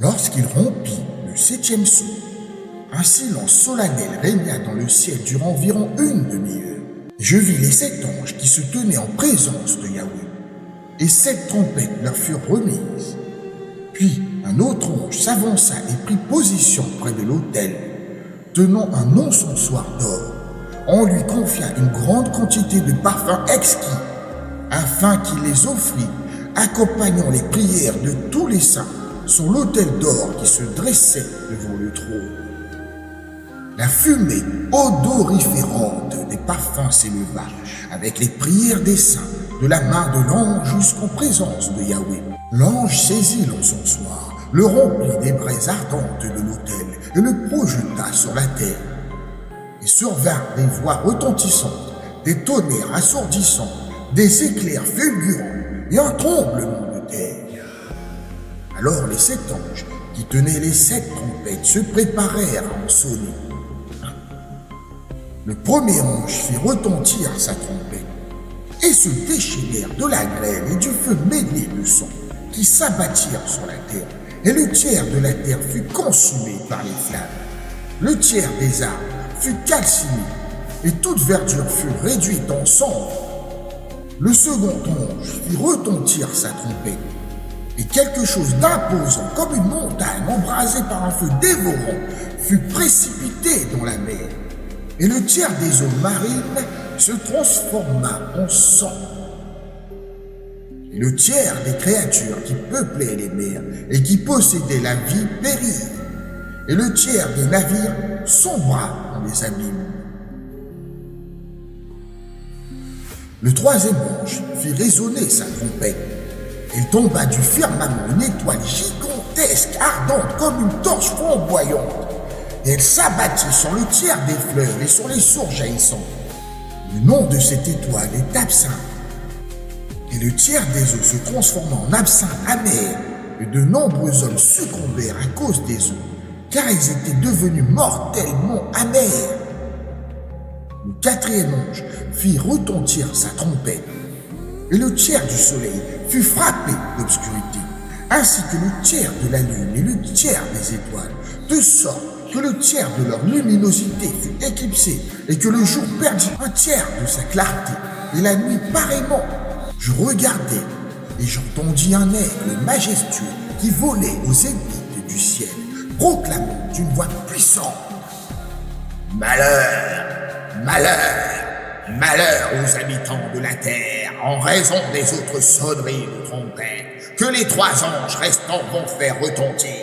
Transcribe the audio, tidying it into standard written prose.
Lorsqu'il rompit le 7e sceau, un silence solennel régna dans le ciel durant environ une demi-heure. Je vis les 7 anges qui se tenaient en présence de Yahweh, et 7 trompettes leur furent remises. Puis un autre ange s'avança et prit position près de l'autel, tenant un encensoir d'or. On lui confia une grande quantité de parfums exquis, afin qu'il les offrît, accompagnant les prières de tous les saints sur l'autel d'or qui se dressait devant le trône. La fumée odoriférante des parfums s'éleva, avec les prières des saints, de la main de l'ange jusqu'en présence de Yahweh. L'ange saisit l'encensoir, le remplit des braises ardentes de l'autel et le projeta sur la terre. Et survinrent des voix retentissantes, des tonnerres assourdissants, des éclairs fulgurants et un tremblement de terre. Alors les 7 anges qui tenaient les 7 trompettes se préparèrent à en sonner. Le premier ange fit retentir sa trompette, et se déchaînèrent de la grêle et du feu mêlé de sang, qui s'abattirent sur la terre, et le tiers de la terre fut consumé par les flammes. Le tiers des arbres fut calciné, et toute verdure fut réduite en cendres. Le second ange fit retentir sa trompette, et quelque chose d'imposant comme une montagne embrasée par un feu dévorant fut précipité dans la mer. Et le tiers des eaux marines se transforma en sang. Et le tiers des créatures qui peuplaient les mers et qui possédaient la vie périt. Et le tiers des navires sombra dans les abîmes. Le troisième ange fit résonner sa trompette. Il tomba du firmament une étoile gigantesque, ardente comme une torche flamboyante. Et elle s'abattit sur le tiers des fleuves et sur les sources jaillissantes. Le nom de cette étoile est absinthe. Et le tiers des eaux se transforma en absinthe amère, et de nombreux hommes succombèrent à cause des eaux, car ils étaient devenus mortellement amers. Le quatrième ange fit retentir sa trompette, et le tiers du soleil fut frappé d'obscurité, ainsi que le tiers de la lune et le tiers des étoiles, de sorte que le tiers de leur luminosité fut éclipsé et que le jour perdit un tiers de sa clarté et la nuit pareillement. Je regardais et j'entendis un aigle majestueux qui volait aux zéniths du ciel, proclamant d'une voix puissante: Malheur, malheur, malheur aux habitants de la terre en raison des autres sonneries de trompette que les 3 anges restants vont faire retentir.